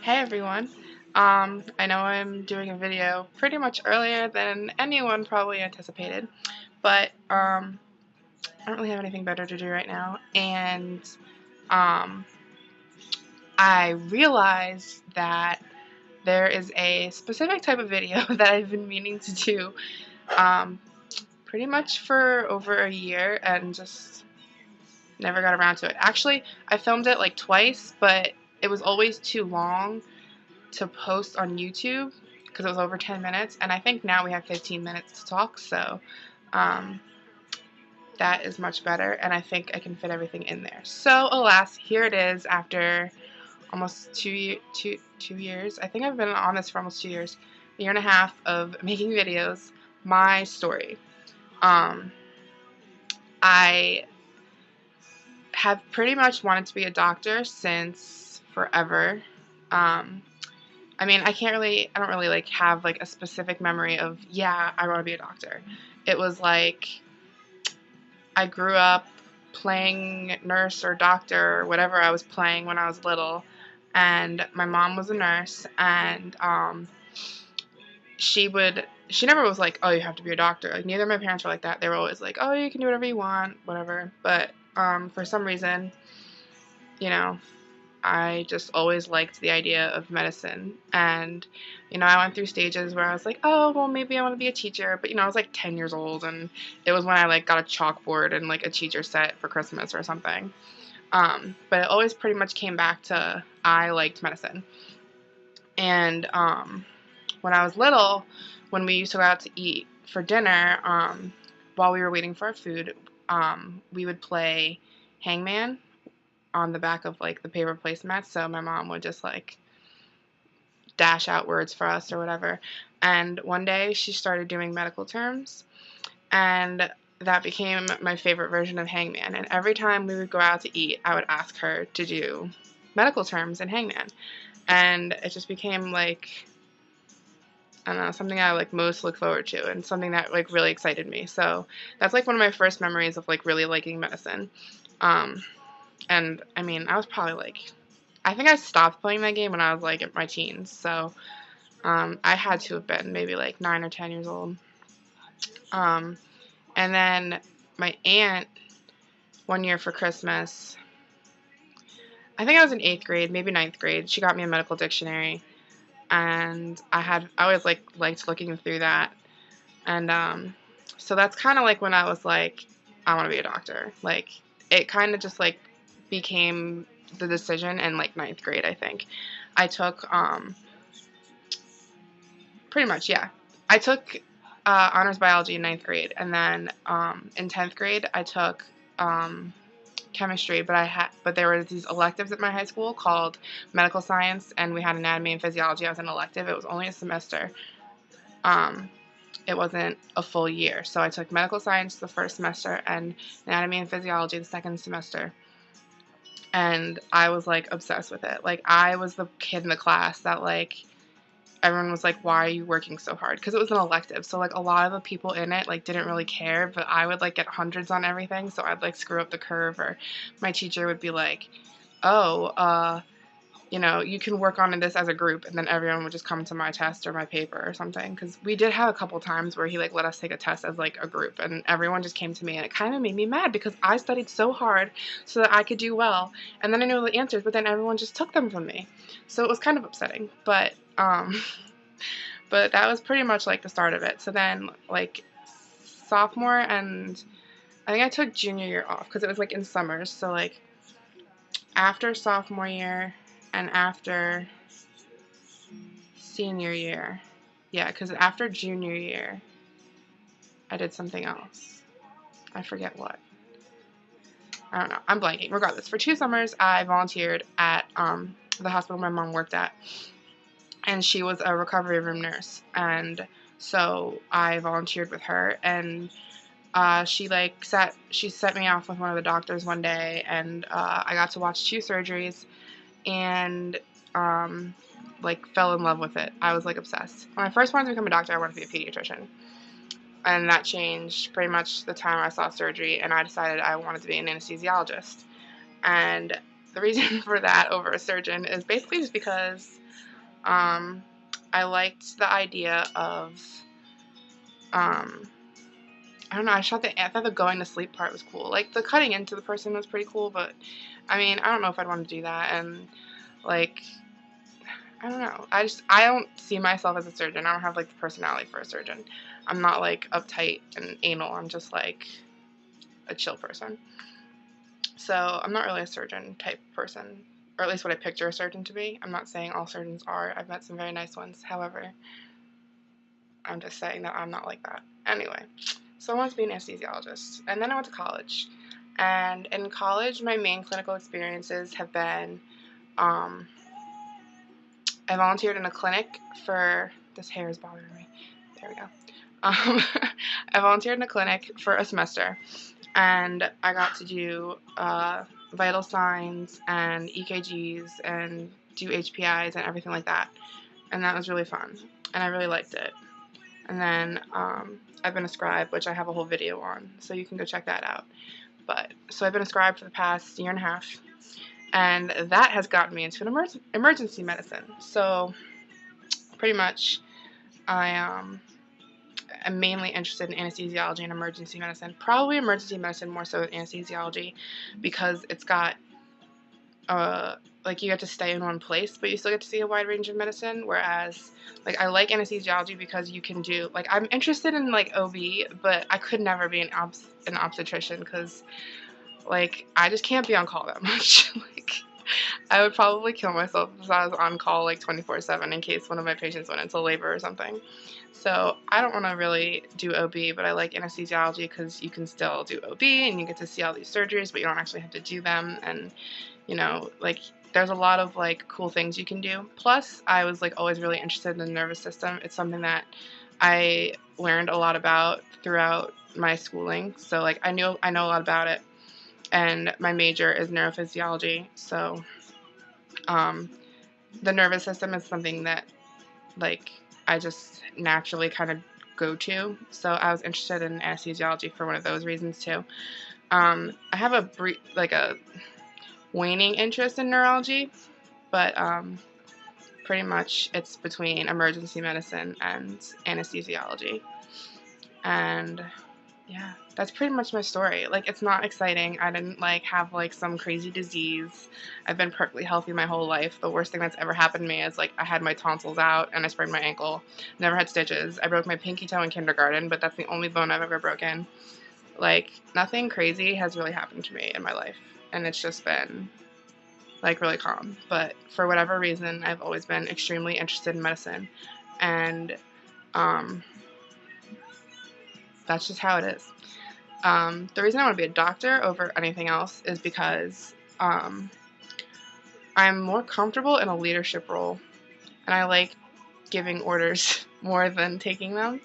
Hey everyone. I know I'm doing a video pretty much earlier than anyone probably anticipated, but I don't really have anything better to do right now, and um, I realized that there is a specific type of video that I've been meaning to do um, pretty much for over a year and just never got around to it. Actually, I filmed it like twice, but it was always too long to post on YouTube because it was over 10 minutes, and I think now we have 15 minutes to talk, so um, that is much better, and I think I can fit everything in there. So, alas, here it is after almost two years. I think I've been on this for almost 2 years, a year and a half of making videos, my story. Um, I have pretty much wanted to be a doctor since forever. Um, I don't really like have like a specific memory of, yeah, I want to be a doctor. It was like I grew up playing nurse or doctor or whatever I was playing when I was little, and my mom was a nurse, and she never was like, oh, you have to be a doctor. Like, neither of my parents were like that. They were always like, oh, you can do whatever you want, whatever. But for some reason, you know, I just always liked the idea of medicine. And, I went through stages where I was like, oh, well, maybe I want to be a teacher. But, I was like 10 years old, and it was when I like got a chalkboard and like a teacher set for Christmas or something. But it always pretty much came back to I liked medicine. And when I was little, when we used to go out to eat for dinner, while we were waiting for our food, we would play hangman on the back of like the paper placemats. So my mom would just like dash out words for us or whatever. And one day she started doing medical terms, and that became my favorite version of hangman. And every time we would go out to eat, I would ask her to do medical terms and hangman. And it just became like, I don't know, something I like most look forward to and something that like really excited me. So that's like one of my first memories of like really liking medicine. Um, and I was probably like, I think I stopped playing that game when I was like in my teens. So I had to have been maybe like 9 or 10 years old. Um, and then my aunt, one year for Christmas, I think I was in 8th grade, maybe ninth grade. She got me a medical dictionary, and I always like liked looking through that. And so that's kind of like when I was like, I want to be a doctor. Like, it kind of just like became the decision in like ninth grade, I think. I took pretty much, yeah. I took honors biology in ninth grade, and then in 10th grade I took chemistry. But there were these electives at my high school called medical science, and we had anatomy and physiology as an elective. It was only a semester. Um, it wasn't a full year. So I took medical science the first semester and anatomy and physiology the second semester. And I was like obsessed with it. Like, I was the kid in the class that like everyone was like, why are you working so hard? Because it was an elective. So like a lot of the people in it like didn't really care, but I would like get hundreds on everything. So I'd like screw up the curve, or my teacher would be like, oh, you can work on this as a group, and then everyone would just come to my test or my paper or something. Because we did have a couple times where he like let us take a test as like a group, and everyone just came to me, and it kind of made me mad because I studied so hard so that I could do well, and then I knew the answers, but then everyone just took them from me, so it was kind of upsetting. But that was pretty much like the start of it. So then like sophomore, and I think I took junior year off because it was like in summers. So like after sophomore year and after senior year. Yeah, because after junior year, I did something else. I forget what. I don't know. I'm blanking. Regardless, for 2 summers, I volunteered at the hospital my mom worked at, and she was a recovery room nurse. And so I volunteered with her, and she set me off with one of the doctors one day, and I got to watch 2 surgeries, and like fell in love with it. I was like obsessed. When I first wanted to become a doctor, I wanted to be a pediatrician, and that changed pretty much the time I saw surgery, and I decided I wanted to be an anesthesiologist. And the reason for that over a surgeon is basically just because I liked the idea of, I don't know, I thought the going to sleep part was cool. Like, the cutting into the person was pretty cool, but, I mean, I don't know if I'd want to do that, and, like, I don't know. I don't see myself as a surgeon. I don't have, like, the personality for a surgeon. I'm not, like, uptight and anal. I'm just, like, a chill person. So, I'm not really a surgeon type person, or at least what I picture a surgeon to be. I'm not saying all surgeons are. I've met some very nice ones. However, I'm just saying that I'm not like that. Anyway, so I wanted to be an anesthesiologist, and then I went to college. And in college, my main clinical experiences have been, I volunteered in a clinic for, this hair is bothering me. There we go. I volunteered in a clinic for a semester, and I got to do vital signs and EKGs and do HPIs and everything like that. And that was really fun, and I really liked it. And then I've been a scribe, which I have a whole video on, so you can go check that out. So I've been a scribe for the past year and a half, and that has gotten me into an emergency medicine. So pretty much I am mainly interested in anesthesiology and emergency medicine. Probably emergency medicine more so than anesthesiology, because it's got like, you get to stay in one place, but you still get to see a wide range of medicine, whereas, like, I like anesthesiology because you can do, like, I'm interested in, like, OB, but I could never be an obstetrician, because, like, I just can't be on call that much. Like, I would probably kill myself if I was on call, like, 24/7 in case one of my patients went into labor or something. So I don't want to really do OB, but I like anesthesiology because you can still do OB, and you get to see all these surgeries, but you don't actually have to do them, and, you know, like, there's a lot of, like, cool things you can do. Plus, I was, like, always really interested in the nervous system. It's something that I learned a lot about throughout my schooling. So, like, I know a lot about it. And my major is neurophysiology. So, the nervous system is something that, like, I just naturally kind of go to. So I was interested in anesthesiology for one of those reasons too. I have a waning interest in neurology, but pretty much it's between emergency medicine and anesthesiology. And yeah, that's pretty much my story. Like, it's not exciting. I didn't, like, have, like, some crazy disease. I've been perfectly healthy my whole life. The worst thing that's ever happened to me is, like, I had my tonsils out and I sprained my ankle. Never had stitches. I broke my pinky toe in kindergarten, but that's the only bone I've ever broken. Like, nothing crazy has really happened to me in my life, and it's just been, like, really calm. But for whatever reason, I've always been extremely interested in medicine, and that's just how it is. The reason I want to be a doctor over anything else is because I'm more comfortable in a leadership role, and I like giving orders more than taking them.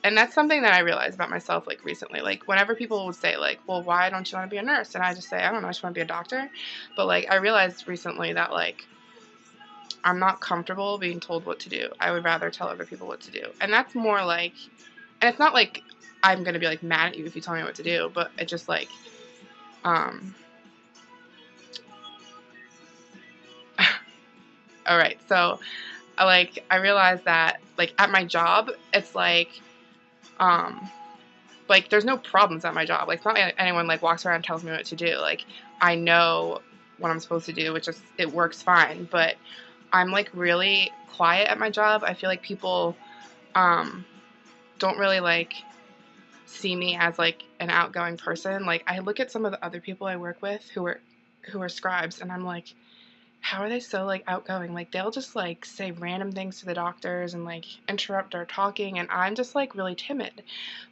And that's something that I realized about myself, like, recently. Like, whenever people would say, like, well, why don't you want to be a nurse? And I just say, I don't know, I just want to be a doctor. But, like, I realized recently that, like, I'm not comfortable being told what to do. I would rather tell other people what to do. And that's more like, and it's not like I'm going to be, like, mad at you if you tell me what to do, but it just, like, all right, so, I realized that, like, at my job, it's like, there's no problems at my job. Like, it's not like anyone, like, walks around and tells me what to do. Like, I know what I'm supposed to do, which is, it works fine, but I'm, like, really quiet at my job. I feel like people don't really, like, see me as, like, an outgoing person. Like, I look at some of the other people I work with who are scribes, and I'm like, how are they so, like, outgoing? Like, they'll just, like, say random things to the doctors and, like, interrupt our talking, and I'm just, like, really timid.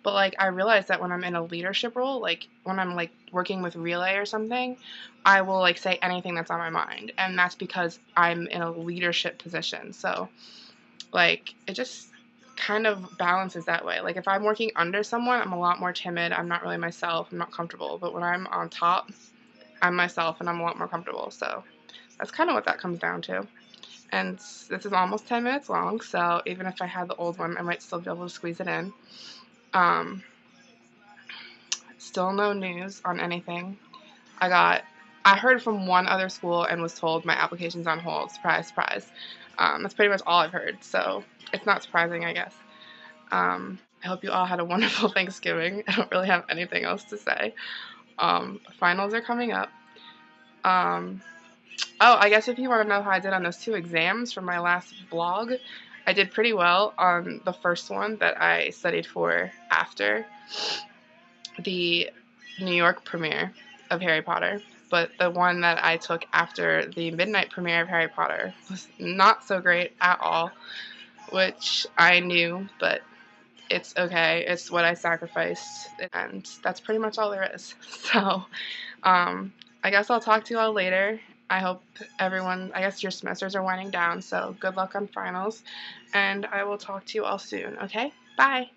But, like, I realize that when I'm in a leadership role, like, when I'm, like, working with relay or something, I will, like, say anything that's on my mind, and that's because I'm in a leadership position. So, like, it just kind of balances that way. Like, if I'm working under someone, I'm a lot more timid. I'm not really myself. I'm not comfortable. But when I'm on top, I'm myself, and I'm a lot more comfortable. So that's kind of what that comes down to. And this is almost 10 minutes long, so even if I had the old one, I might still be able to squeeze it in. Still no news on anything. I heard from one other school and was told my application's on hold. Surprise, surprise. That's pretty much all I've heard, so it's not surprising, I guess. I hope you all had a wonderful Thanksgiving. I don't really have anything else to say. Finals are coming up. Oh, I guess if you want to know how I did on those 2 exams from my last blog, I did pretty well on the first one that I studied for after the New York premiere of Harry Potter. But the one that I took after the midnight premiere of Harry Potter was not so great at all, which I knew, but it's okay. It's what I sacrificed, and that's pretty much all there is. So, I guess I'll talk to you all later. I hope I guess your semesters are winding down, so good luck on finals, and I will talk to you all soon, okay? Bye!